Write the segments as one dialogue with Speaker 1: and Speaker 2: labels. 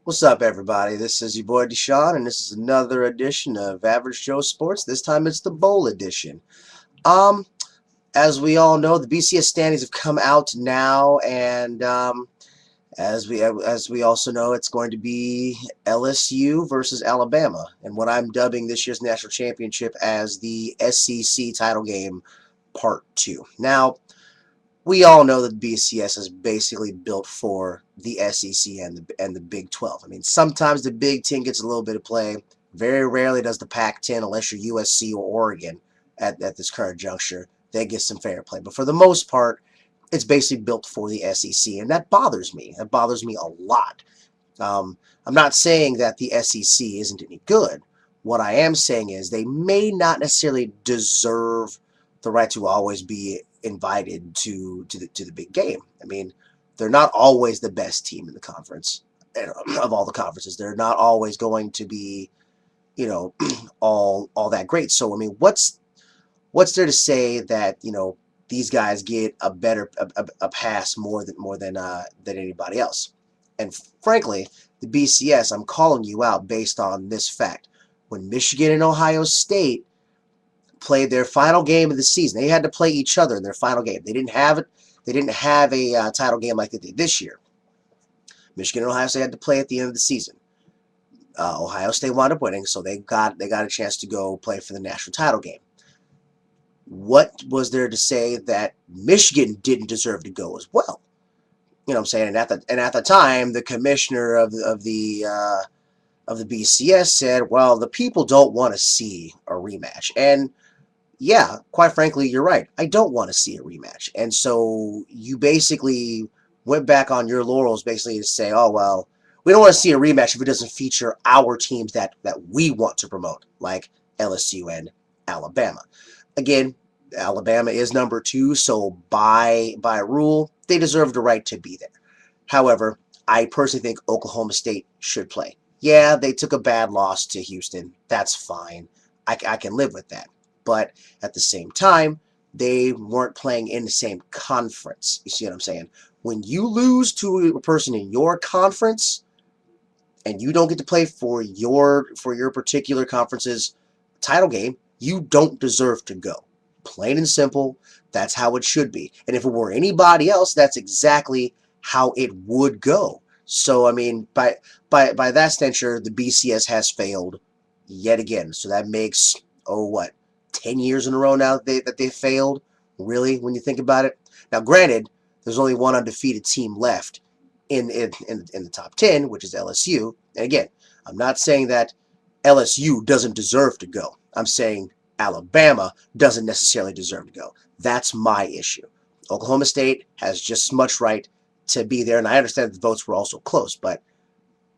Speaker 1: What's up, everybody? This is your boy Deshaun, and this is another edition of Average Joe Sports. This time it's the Bowl edition. Um, as we all know, the BCS standings have come out now, and as we also know, it's going to be LSU versus Alabama, and what I'm dubbing this year's national championship as the SEC title game, Part Two. Now, we all know that BCS is basically built for the SEC and the Big 12. I mean, sometimes the Big 10 gets a little bit of play. Very rarely does the Pac-10, unless you're USC or Oregon at this current juncture, they get some fair play. But for the most part, it's basically built for the SEC, and that bothers me. That bothers me a lot. I'm not saying that the SEC isn't any good. What I am saying is they may not necessarily deserve the right to always be invited to the big game. I mean, they're not always the best team in the conference of all the conferences. They're not always going to be, you know, all that great. So I mean, what's there to say that these guys get a better a pass more than anybody else? And frankly, the BCS, I'm calling you out based on this fact. When Michigan and Ohio State played their final game of the season, they had to play each other in their final game. They didn't have it. They didn't have a title game like they did this year. Michigan and Ohio State had to play at the end of the season. Ohio State wound up winning, so they got a chance to go play for the national title game. What was there to say that Michigan didn't deserve to go as well? You know what I'm saying? And at the time, the commissioner of the BCS said, "Well, the people don't want to see a rematch." And yeah, quite frankly, you're right. I don't want to see a rematch. And so you basically went back on your laurels, basically to say, "Oh well, we don't want to see a rematch if it doesn't feature our teams that we want to promote, like LSU and Alabama." Again, Alabama is number two, so by rule, they deserve the right to be there. However, I personally think Oklahoma State should play. Yeah, they took a bad loss to Houston. That's fine. I can live with that. But at the same time, they weren't playing in the same conference. You see what I'm saying? When you lose to a person in your conference and you don't get to play for your particular conference's title game, you don't deserve to go. Plain and simple, that's how it should be. And if it were anybody else, that's exactly how it would go. So I mean, by that stenture, the BCS has failed yet again. So that makes, oh what, 10 years in a row now that they failed. Really, when you think about it. Now, granted, there's only one undefeated team left in the top 10, which is LSU. And again, I'm not saying that LSU doesn't deserve to go. I'm saying Alabama doesn't necessarily deserve to go. That's my issue. Oklahoma State has just as much right to be there, and I understand the votes were also close, but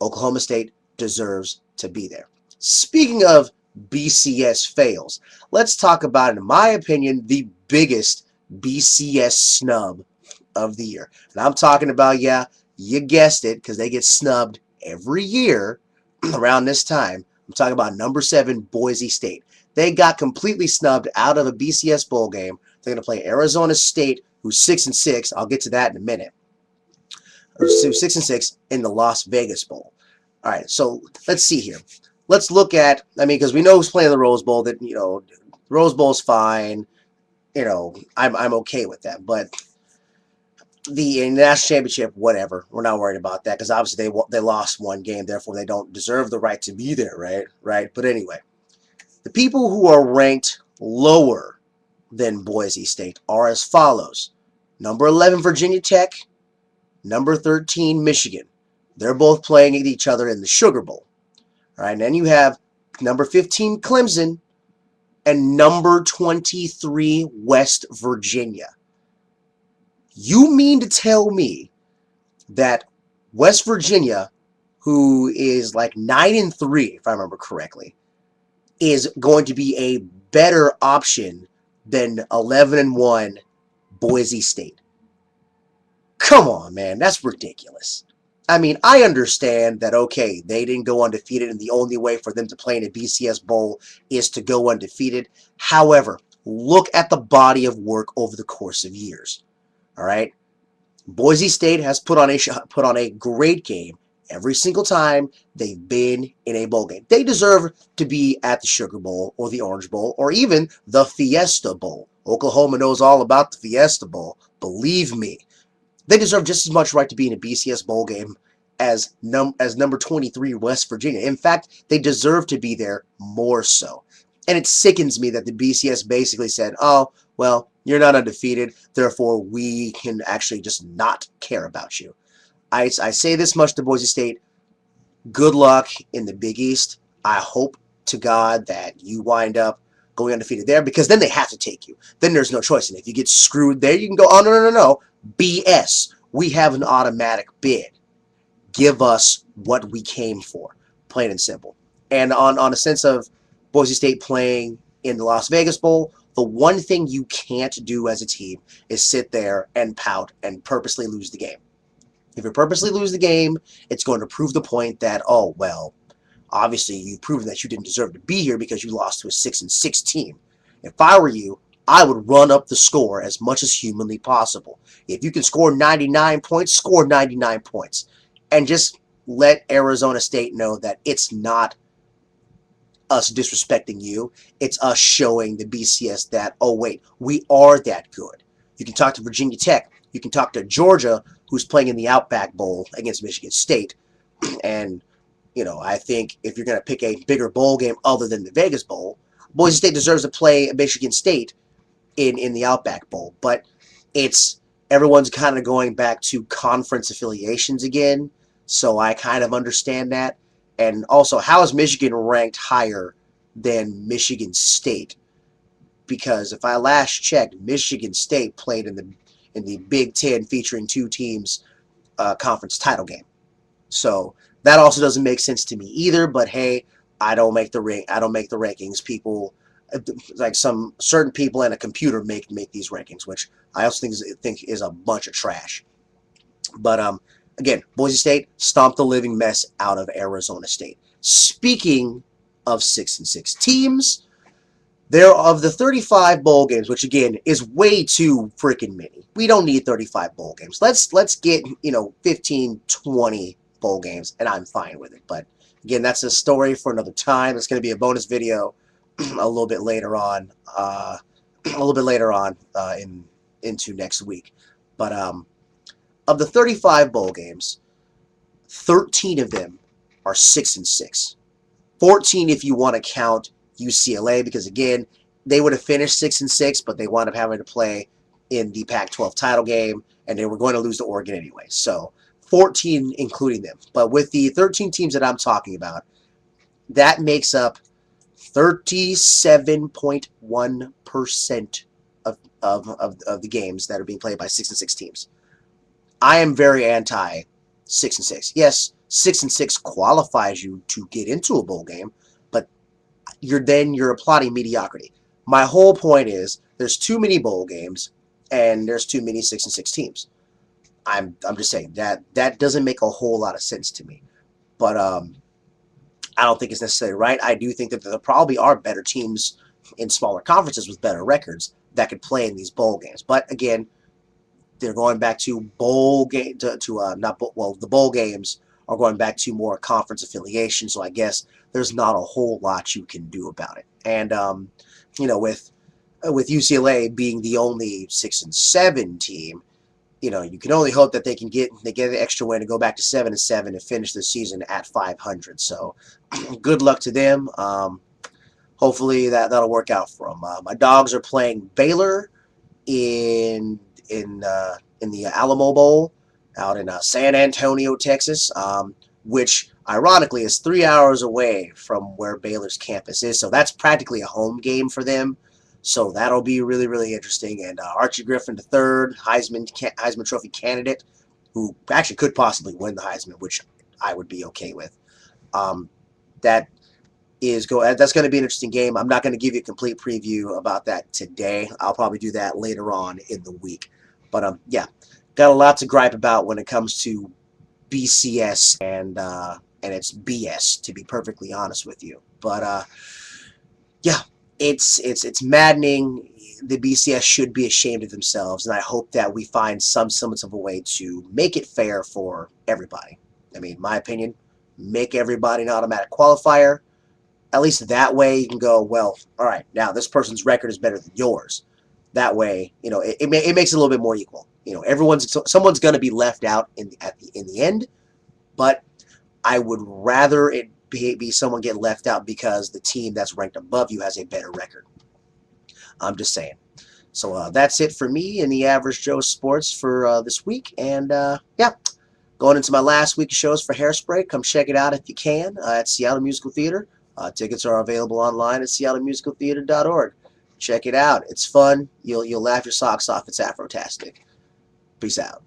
Speaker 1: Oklahoma State deserves to be there. Speaking of BCS fails, let's talk about, in my opinion, the biggest BCS snub of the year. And I'm talking about, yeah, you guessed it, because they get snubbed every year around this time. I'm talking about number 7, Boise State. They got completely snubbed out of a BCS bowl game. They're going to play Arizona State, who's 6-6. I'll get to that in a minute. Or 6-6 in the Las Vegas Bowl. All right, so let's see here. Let's look at, I mean, because we know who's playing the Rose Bowl, that, the Rose Bowl's fine. I'm okay with that. But the national championship, whatever. We're not worried about that, because obviously they lost one game, therefore they don't deserve the right to be there, right? Right. But anyway, the people who are ranked lower than Boise State are as follows: number 11, Virginia Tech; number 13, Michigan. They're both playing each other in the Sugar Bowl. All right, and then you have number 15, Clemson, and number 23, West Virginia. You mean to tell me that West Virginia, who is like 9-3, if I remember correctly, is going to be a better option than 11-1 Boise State? Come on, man, that's ridiculous. I mean, I understand that, okay, they didn't go undefeated, and the only way for them to play in a BCS Bowl is to go undefeated. However, look at the body of work over the course of years. All right? Boise State has put on a great game every single time they've been in a bowl game. They deserve to be at the Sugar Bowl or the Orange Bowl or even the Fiesta Bowl. Oklahoma knows all about the Fiesta Bowl. Believe me. They deserve just as much right to be in a BCS bowl game as number 23 West Virginia. In fact, they deserve to be there more so. And it sickens me that the BCS basically said, oh, well, you're not undefeated, therefore we can actually just not care about you. I say this much to Boise State. Good luck in the Big East. I hope to God that you wind up going undefeated there, because then they have to take you. Then there's no choice. And if you get screwed there, you can go, oh, no. BS. We have an automatic bid. Give us what we came for. Plain and simple. And on a sense of Boise State playing in the Las Vegas Bowl, the one thing you can't do as a team is sit there and pout and purposely lose the game. If you purposely lose the game, it's going to prove the point that, oh, well, obviously you've proven that you didn't deserve to be here because you lost to a 6-6 team. If I were you, I would run up the score as much as humanly possible. If you can score 99 points, score 99 points. And just let Arizona State know that it's not us disrespecting you. It's us showing the BCS that, oh, wait, we are that good. You can talk to Virginia Tech. You can talk to Georgia, who's playing in the Outback Bowl against Michigan State. And, you know, I think if you're going to pick a bigger bowl game other than the Vegas Bowl, Boise State deserves to play Michigan State in the Outback Bowl. But everyone's kind of going back to conference affiliations again, so I kind of understand that. And also, how is Michigan ranked higher than Michigan State? Because if I last checked, Michigan State played in the Big Ten featuring two teams conference title game. So that also doesn't make sense to me either. But hey, I don't make the rankings. People, like some certain people and a computer make these rankings, which I also think is a bunch of trash. But again, Boise State stomped the living mess out of Arizona State. Speaking of 6-6 teams, there of the 35 bowl games, which again is way too freaking many. We don't need 35 bowl games. Let's get 15, 20 bowl games, and I'm fine with it. But again, that's a story for another time. It's going to be a bonus video a little bit later on, into next week. But of the 35 bowl games, 13 of them are 6-6. 14 if you want to count UCLA, because again, they would have finished 6-6, but they wound up having to play in the Pac-12 title game, and they were going to lose to Oregon anyway. So 14 including them. But with the 13 teams that I'm talking about, that makes up 37.1% of the games that are being played by 6-6 teams. I am very anti 6-6. Yes, 6-6 qualifies you to get into a bowl game, but you're applauding mediocrity. My whole point is there's too many bowl games and there's too many 6-6 teams. I'm just saying that doesn't make a whole lot of sense to me. But I don't think it's necessarily right. I do think that there probably are better teams in smaller conferences with better records that could play in these bowl games. But again, they're going back to bowl game the bowl games are going back to more conference affiliation. So I guess there's not a whole lot you can do about it. And with UCLA being the only 6-7 team, you can only hope that they get an extra win to go back to 7-7 and finish the season at 500. So good luck to them. Hopefully that'll work out for them. My Dogs are playing Baylor in the Alamo Bowl out in San Antonio, Texas, which ironically is 3 hours away from where Baylor's campus is. So that's practically a home game for them. So that'll be really, really interesting. And Archie Griffin III, Heisman Trophy candidate, who actually could possibly win the Heisman, which I would be okay with. That's going to be an interesting game. I'm not going to give you a complete preview about that today. I'll probably do that later on in the week. But yeah, got a lot to gripe about when it comes to BCS and it's BS, to be perfectly honest with you. But yeah, it's maddening. The BCS should be ashamed of themselves, and I hope that we find some semblance of a way to make it fair for everybody. I mean, my opinion, make everybody an automatic qualifier. At least that way you can go, well, all right, now this person's record is better than yours. That way, it makes it a little bit more equal. Someone's going to be left out in the end, but I would rather it be someone get left out because the team that's ranked above you has a better record. I'm just saying. So that's it for me in the Average Joe Sports for this week. And yeah, going into my last week of shows for Hairspray. Come check it out if you can at Seattle Musical Theater. Tickets are available online at seattlemusicaltheater.org. Check it out. It's fun. You'll laugh your socks off. It's Afro-tastic. Peace out.